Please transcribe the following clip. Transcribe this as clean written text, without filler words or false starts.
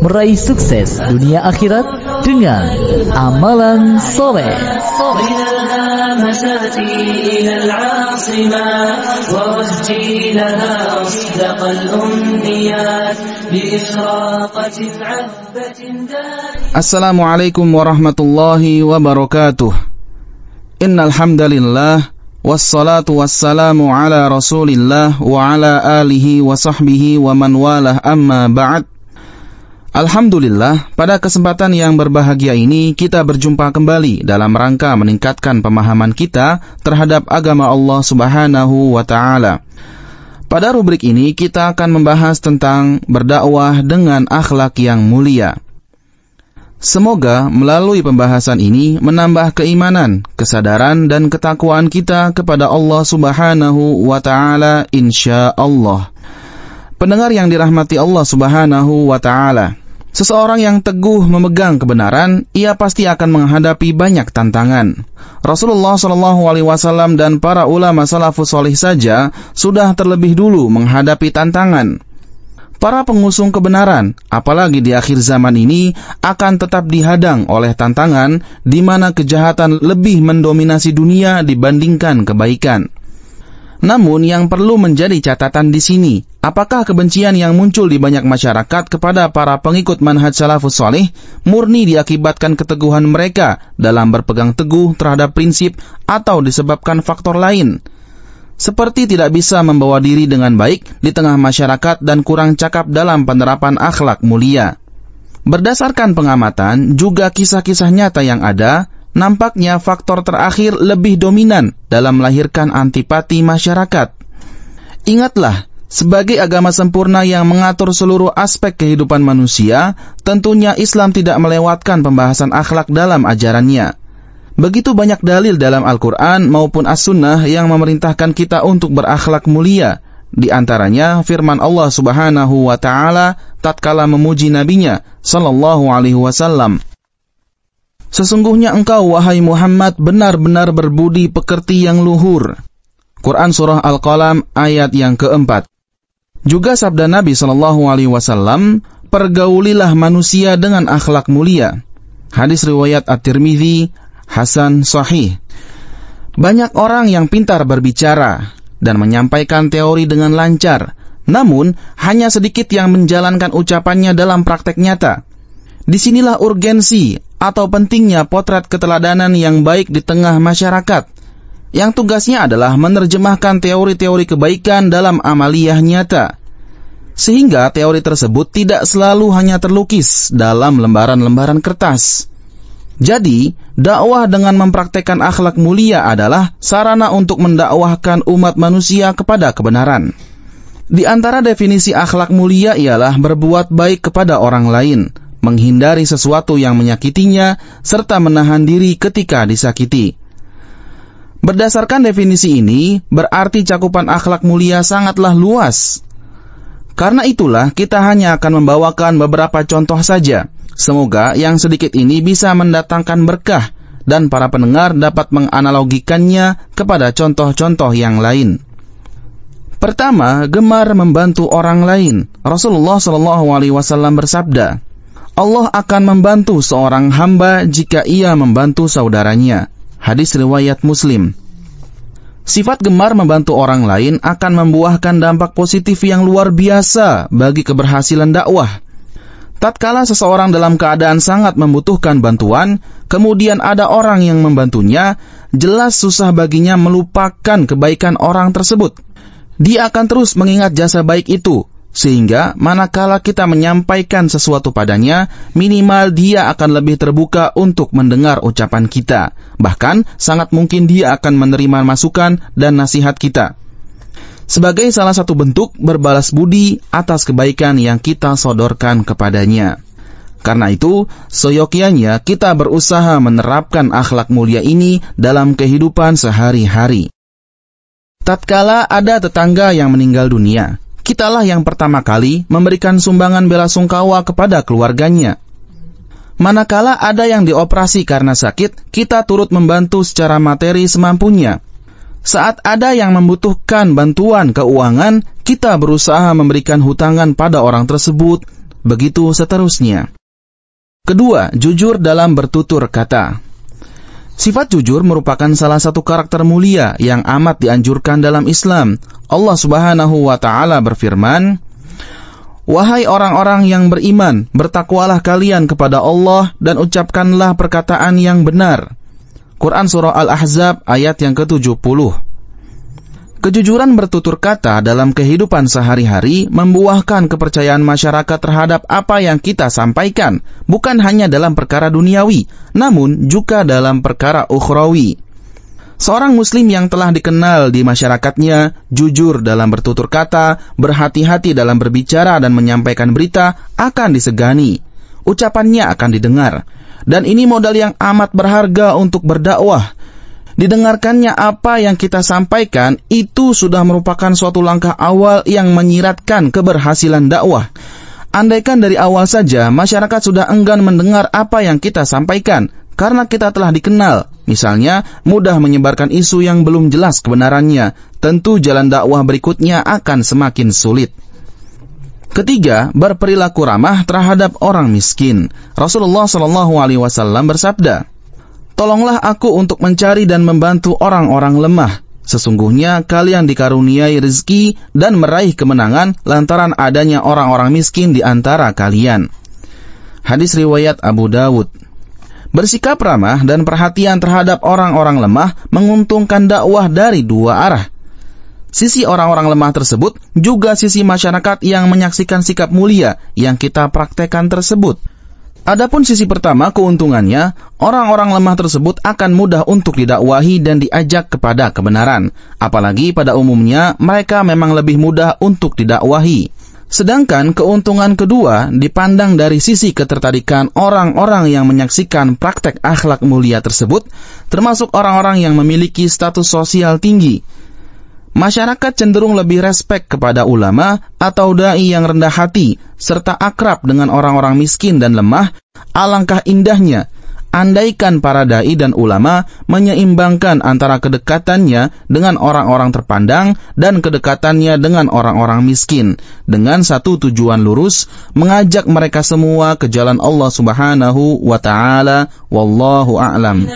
meraih sukses dunia akhirat dengan amalan soleh. Assalamualaikum warahmatullahi wabarakatuh. Innal hamdalillah wassalatu wassalamu ala Rasulillah wa ala alihi wa sahbihi wa man walah, amma ba'd. Alhamdulillah, pada kesempatan yang berbahagia ini kita berjumpa kembali dalam rangka meningkatkan pemahaman kita terhadap agama Allah Subhanahu wa taala. Pada rubrik ini kita akan membahas tentang berdakwah dengan akhlak yang mulia. Semoga melalui pembahasan ini menambah keimanan, kesadaran dan ketakwaan kita kepada Allah Subhanahu wa taala insyaallah. Pendengar yang dirahmati Allah Subhanahu wa taala, seseorang yang teguh memegang kebenaran, ia pasti akan menghadapi banyak tantangan. Rasulullah SAW dan para ulama salafus salih saja sudah terlebih dulu menghadapi tantangan. Para pengusung kebenaran, apalagi di akhir zaman ini, akan tetap dihadang oleh tantangan di mana kejahatan lebih mendominasi dunia dibandingkan kebaikan. Namun yang perlu menjadi catatan di sini, apakah kebencian yang muncul di banyak masyarakat kepada para pengikut manhaj salafus salih murni diakibatkan keteguhan mereka dalam berpegang teguh terhadap prinsip atau disebabkan faktor lain? Seperti tidak bisa membawa diri dengan baik di tengah masyarakat dan kurang cakap dalam penerapan akhlak mulia. Berdasarkan pengamatan, juga kisah-kisah nyata yang ada, nampaknya faktor terakhir lebih dominan dalam melahirkan antipati masyarakat. Ingatlah, sebagai agama sempurna yang mengatur seluruh aspek kehidupan manusia, tentunya Islam tidak melewatkan pembahasan akhlak dalam ajarannya. Begitu banyak dalil dalam Al-Quran maupun As-Sunnah yang memerintahkan kita untuk berakhlak mulia. Di antaranya firman Allah Subhanahu wa ta'ala tatkala memuji nabinya sallallahu alaihi wasallam. Sesungguhnya engkau wahai Muhammad benar-benar berbudi pekerti yang luhur. Quran surah Al-Qalam ayat yang keempat. Juga sabda Nabi sallallahu alaihi wasallam, pergaulilah manusia dengan akhlak mulia. Hadis riwayat At-Tirmidzi Hasan Sahih. Banyak orang yang pintar berbicara dan menyampaikan teori dengan lancar, namun hanya sedikit yang menjalankan ucapannya dalam praktek nyata. Disinilah urgensi atau pentingnya potret keteladanan yang baik di tengah masyarakat, yang tugasnya adalah menerjemahkan teori-teori kebaikan dalam amaliyah nyata, sehingga teori tersebut tidak selalu hanya terlukis dalam lembaran-lembaran kertas. Jadi, dakwah dengan mempraktekkan akhlak mulia adalah sarana untuk mendakwahkan umat manusia kepada kebenaran. Di antara definisi akhlak mulia ialah berbuat baik kepada orang lain, menghindari sesuatu yang menyakitinya, serta menahan diri ketika disakiti. Berdasarkan definisi ini, berarti cakupan akhlak mulia sangatlah luas. Karena itulah, kita hanya akan membawakan beberapa contoh saja. Semoga yang sedikit ini bisa mendatangkan berkah dan para pendengar dapat menganalogikannya kepada contoh-contoh yang lain. Pertama, gemar membantu orang lain. Rasulullah SAW bersabda, Allah akan membantu seorang hamba jika ia membantu saudaranya. Hadis riwayat Muslim. Sifat gemar membantu orang lain akan membuahkan dampak positif yang luar biasa bagi keberhasilan dakwah. Tatkala seseorang dalam keadaan sangat membutuhkan bantuan, kemudian ada orang yang membantunya, jelas susah baginya melupakan kebaikan orang tersebut. Dia akan terus mengingat jasa baik itu, sehingga manakala kita menyampaikan sesuatu padanya, minimal dia akan lebih terbuka untuk mendengar ucapan kita. Bahkan, sangat mungkin dia akan menerima masukan dan nasihat kita. Sebagai salah satu bentuk berbalas budi atas kebaikan yang kita sodorkan kepadanya. Karena itu, seyogyanya kita berusaha menerapkan akhlak mulia ini dalam kehidupan sehari-hari. Tatkala ada tetangga yang meninggal dunia, kitalah yang pertama kali memberikan sumbangan belasungkawa kepada keluarganya. Manakala ada yang dioperasi karena sakit, kita turut membantu secara materi semampunya. Saat ada yang membutuhkan bantuan keuangan, kita berusaha memberikan hutangan pada orang tersebut, begitu seterusnya. Kedua, jujur dalam bertutur kata. Sifat jujur merupakan salah satu karakter mulia yang amat dianjurkan dalam Islam. Allah Subhanahu wa Ta'ala berfirman, "Wahai orang-orang yang beriman, bertakwalah kalian kepada Allah dan ucapkanlah perkataan yang benar." Quran Surah Al-Ahzab ayat yang ke-70. Kejujuran bertutur kata dalam kehidupan sehari-hari membuahkan kepercayaan masyarakat terhadap apa yang kita sampaikan, bukan hanya dalam perkara duniawi, namun juga dalam perkara ukhrawi. Seorang muslim yang telah dikenal di masyarakatnya, jujur dalam bertutur kata, berhati-hati dalam berbicara dan menyampaikan berita, akan disegani. Ucapannya akan didengar. Dan ini modal yang amat berharga untuk berdakwah. Didengarkannya apa yang kita sampaikan, itu sudah merupakan suatu langkah awal yang menyiratkan keberhasilan dakwah. Andaikan dari awal saja masyarakat sudah enggan mendengar apa yang kita sampaikan, karena kita telah dikenal, misalnya mudah menyebarkan isu yang belum jelas kebenarannya, tentu jalan dakwah berikutnya akan semakin sulit. Ketiga, berperilaku ramah terhadap orang miskin. Rasulullah SAW bersabda, "Tolonglah aku untuk mencari dan membantu orang-orang lemah. Sesungguhnya kalian dikaruniai rezeki dan meraih kemenangan lantaran adanya orang-orang miskin di antara kalian." Hadis riwayat Abu Dawud. Bersikap ramah dan perhatian terhadap orang-orang lemah menguntungkan dakwah dari dua arah. Sisi orang-orang lemah tersebut juga sisi masyarakat yang menyaksikan sikap mulia yang kita praktekkan tersebut. Adapun sisi pertama keuntungannya, orang-orang lemah tersebut akan mudah untuk didakwahi dan diajak kepada kebenaran. Apalagi pada umumnya mereka memang lebih mudah untuk didakwahi. Sedangkan keuntungan kedua dipandang dari sisi ketertarikan orang-orang yang menyaksikan praktek akhlak mulia tersebut, termasuk orang-orang yang memiliki status sosial tinggi. Masyarakat cenderung lebih respek kepada ulama atau dai yang rendah hati, serta akrab dengan orang-orang miskin dan lemah. Alangkah indahnya andaikan para dai dan ulama menyeimbangkan antara kedekatannya dengan orang-orang terpandang dan kedekatannya dengan orang-orang miskin, dengan satu tujuan lurus, mengajak mereka semua ke jalan Allah Subhanahu wa Ta'ala. Wallahu a'lam.